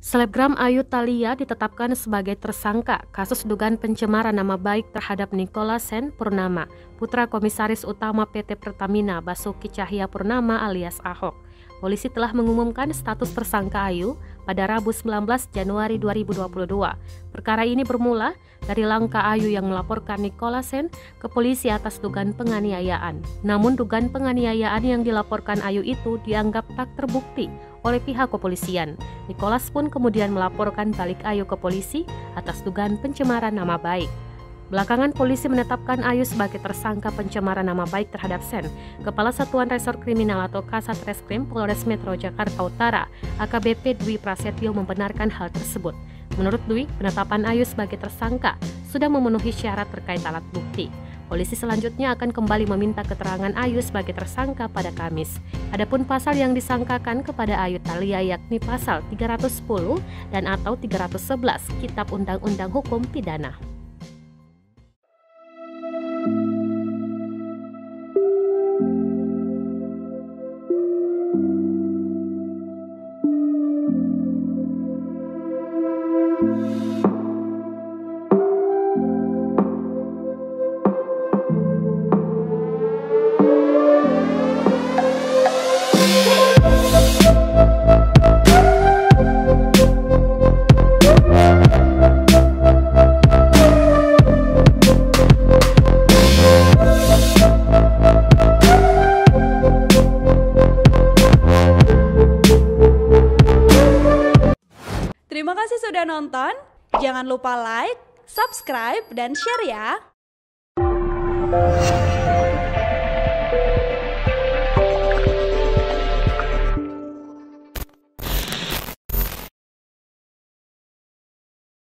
Selebgram Ayu Thalia ditetapkan sebagai tersangka kasus dugaan pencemaran nama baik terhadap Nicholas Sen Purnama, putra Komisaris Utama PT Pertamina Basuki Cahayapurnama alias Ahok. Polisi telah mengumumkan status tersangka Ayu pada Rabu 19 Januari 2022. Perkara ini bermula dari langkah Ayu yang melaporkan Nicholas Sen ke polisi atas dugaan penganiayaan. Namun dugaan penganiayaan yang dilaporkan Ayu itu dianggap tak terbukti oleh pihak kepolisian. Nicholas pun kemudian melaporkan balik Ayu ke polisi atas dugaan pencemaran nama baik. Belakangan polisi menetapkan Ayu sebagai tersangka pencemaran nama baik terhadap Sen. Kepala Satuan Resor Kriminal atau Kasat Reskrim Polres Metro Jakarta Utara, AKBP Dwi Prasetyo membenarkan hal tersebut. Menurut Dwi, penetapan Ayu sebagai tersangka sudah memenuhi syarat terkait alat bukti. Polisi selanjutnya akan kembali meminta keterangan Ayu sebagai tersangka pada Kamis. Adapun pasal yang disangkakan kepada Ayu Thalia yakni pasal 310 dan atau 311 Kitab Undang-Undang Hukum Pidana. Terima kasih sudah nonton. Jangan lupa like, subscribe, dan share ya.